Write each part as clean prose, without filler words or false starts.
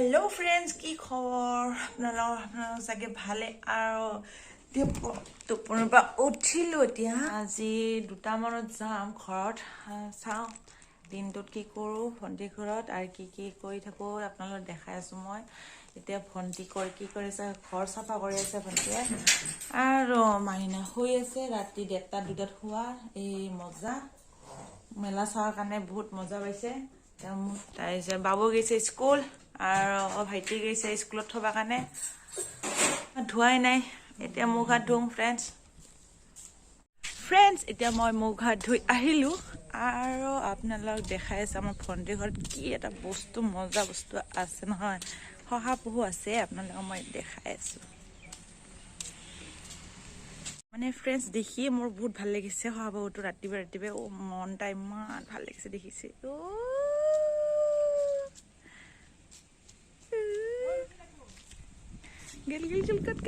hello friends की खबर আপনাৰা সাগে ভালে আৰু টোপনিৰ পৰা উঠিলো এতিয়া আজি 2টা মানত যাম ঘৰত চাও দিনটোত কি কৰো ভন্টি ঘৰত আৰু কি কৰি থাকো আপোনালোক দেখাই আছো মই এতিয়া ভন্টি কি কৰিছে ঘৰ সাফা কৰি আছে ভন্টিয়ে আৰু মাইনা শুই আছে ৰাতি 1টা 2টাত শুৱা এই মজা মেলা চাৱাৰ কাৰণে বহুত মজা পাইছে তাইছে বাবু গৈছে স্কুল আৰু ভাইটি গৈছে স্কুলত থবা কাৰণে ধুৱাই নাই এতিয়া মুখ হাত ধুম ফ্ৰেন্ডস এতিয়া মই মুখ হাত ধুই আহিলো আৰু আপোনালোক দেখাই আছে আমাৰ ভন্টি ঘৰত কি এটা বস্তু মজা বস্তু আছে নহয় hoha pohu আছে আপোনালোক মই দেখাই আছো মানে ফ্ৰেন্ডস দেখি মোৰ বহুত ভাল লাগিছে hoha pohuটো ৰাতিবে ও মনটা ইমান ভাল লাগিছে দেখিছে ও Gel kat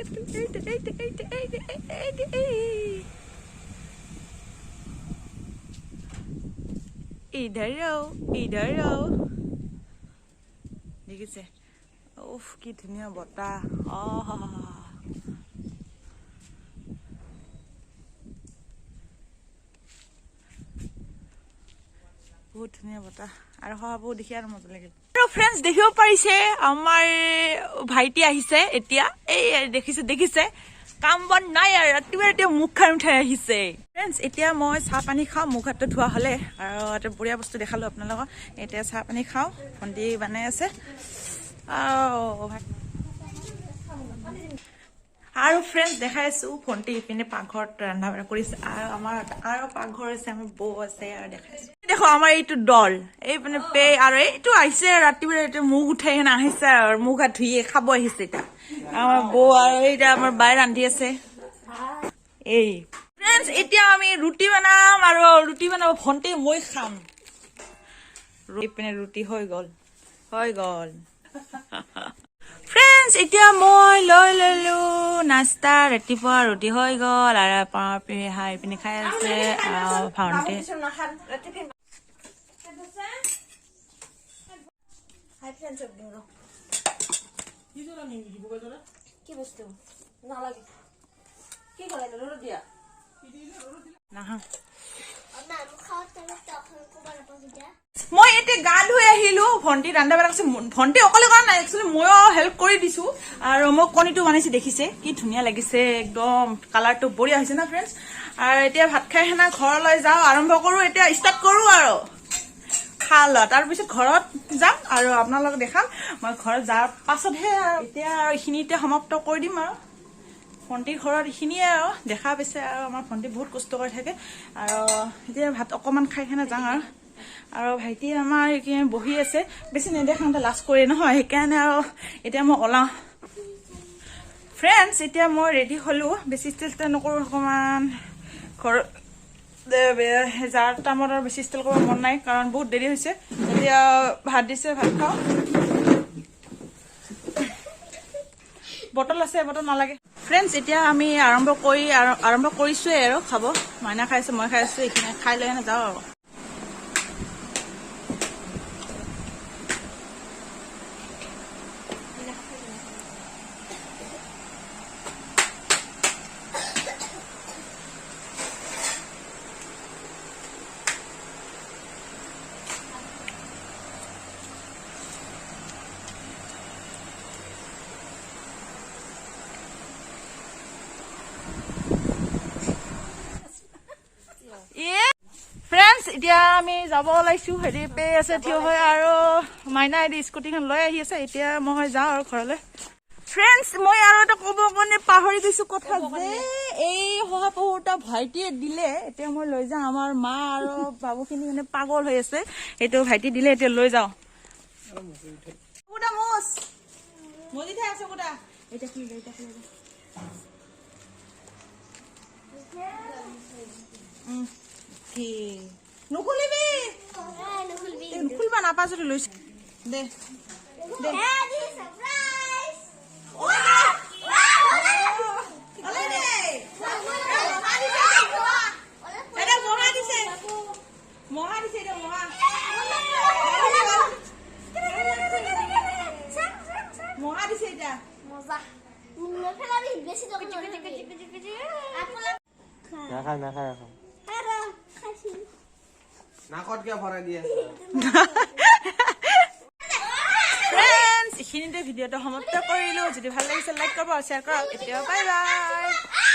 इधर आओ देखिसे उफ की धुनिया बता बहुत धुनिया बता আৰু hoha দেখি আৰু মজা লাগিল আৰু फ्रेंड्स দেখিব পাৰিছে আমাৰ ভাইটি আহিছে এতিয়া এই দেখিছে কাম বন নাই আৰু ৰাতিপুৱা মুখ খাই উঠাই আহিছে फ्रेंड्स এতিয়া মই চাহ পানী খাও মুখ হাত ধোৱা হলে আৰু এটা বঢ়িয়া বস্তু দেখালো আপোনালোকক এতিয়া চাহ পানী খাও ভন্টি বনাই আছে আৰু फ्रेंड्स দেখাইছো ভন্টি ইপিনে পাকঘৰত ৰান্ধা বাঢ়া কৰিছে আৰু আমাৰ আৰু পাকঘৰ আছে আমাৰ বৌ আছে আৰু দেখাইছো দেখো আমাৰ এইটো দল এই মানে পে আৰু এইটো আহিছে ৰাতিপুৱা মুখ উঠাই হেনা আহিছে আৰু মুখ হাত ধুইয়ে খাব আহিছে এটা আমাৰ বৌ আৰু এইটা আমাৰ বাই ৰান্ধি আছে এই फ्रेंड्स এতিয়া আমি ৰুটি বনাম আৰু ৰুটি বনাব ভন্টি মই খাম ইপিনে ৰুটি হৈ গল फ्रेंड्स এতিয়া মই লৈ ললো নাস্তা ৰাতিপুৱা ৰুটি হৈ গল আৰু পাপে হাই পিনে খাই আছে আৰু ভন্টি হাই ফ্রেন্ডস দিও কি জলা নি দিব গজলা কি বস্তু না লাগে কি গলাই ললো দিয়া কি দিলে ললো না হা না আমি খাওতে তখন কোবাৰ পজিয়া মই এতে গা ধুই আহিলো ভন্টি ৰান্ধা বাঢ়া আছে ভন্টি অকলে কৰা নাই একচুয়ালি ময়ো হেল্প কৰি দিছো আৰু মই কণীটো বনাইছি দেখিছে কি ধুনিয়া লাগিছে একদম কালাৰটো বঢ়িয়া হৈছে না फ्रेंड्स আৰু এতিয়া ভাত খাই হেনা ঘৰলৈ যাও আৰম্ভ কৰো এতিয়া স্টাৰ্ট কৰো আৰু খালা তাৰ পিছত ঘৰত যাম আৰু আপোনালোক দেখাম মই ঘৰত যাৰ পাছতহে এতিয়া আৰু ইখিনিতে সমাপ্ত কৰি দিম আৰু ভন্টি ঘৰত ইখিনিয়ে আৰু দেখা পাইছে আৰু আমাৰ ভন্টি বহুত কষ্ট কৰি থাকে আৰু এতিয়া ভাত অকমান খাই হেনা যাম আৰু ভাইটি আমাৰ কি বহি আছে বেছি নেদেখাতে লাজ কৰে নহয় সেইকাৰণে আৰু এতিয়া মই ওলা फ्रेंड्स এতিয়া মই ৰেডি হলো বেছি ষ্টাইল নকৰো অকমান ঘৰ যাৰ টাইমত আৰু বেছি ষ্টাইল কৰিব মন নাই কাৰণ বহুত দেৰি হৈছে এতিয়া ভাত দিছে ভাত খাও বটল আছে বটল নালাগে फ्रेंड्स এতিয়া আমি আৰম্ভ কৰিছো আৰু খাব মাইনা খাইছে মই খাইছো এইখিনি খাই লৈ না যাও আৰু फ्रेंड्स এতিয়া আমি যাব ওলাইছো হেৰি পে আছে থিয় হয় আৰু মাইনা এই স্কুটিখন লৈ আহি আছে এতিয়া মই যাও আৰু ঘৰলৈ फ्रेंड्स মই আৰু এটা ক'ব কাৰণে পাহৰি গৈছো কথা যে এই hoha pohuটা ভাইটিয়ে দিলে এতিয়া মই লৈ যাম আমাৰ মা আৰু বাবুখিনি মানে পাগল হৈ আছে এটো ভাইটি দিলে এতিয়া লৈ যাও কোটা মোস মজি থাই আছে কোটা এটা কি নুখুলিবি নুখুলবা নাপা যদি লৈছ দে মহা দিছে মজা মুন্না ফেলাবি বেশি যখন নাখায় নাকত কিয় ভৰাই দি আছে ফ্ৰেণ্ডছ এইখিনিতে ভিডিঅ'টো সমাপ্ত কৰিলোঁ যদি ভাল লাগিছে লাইক কৰিব শ্বেয়াৰ কৰক এতিয়া বাই বাই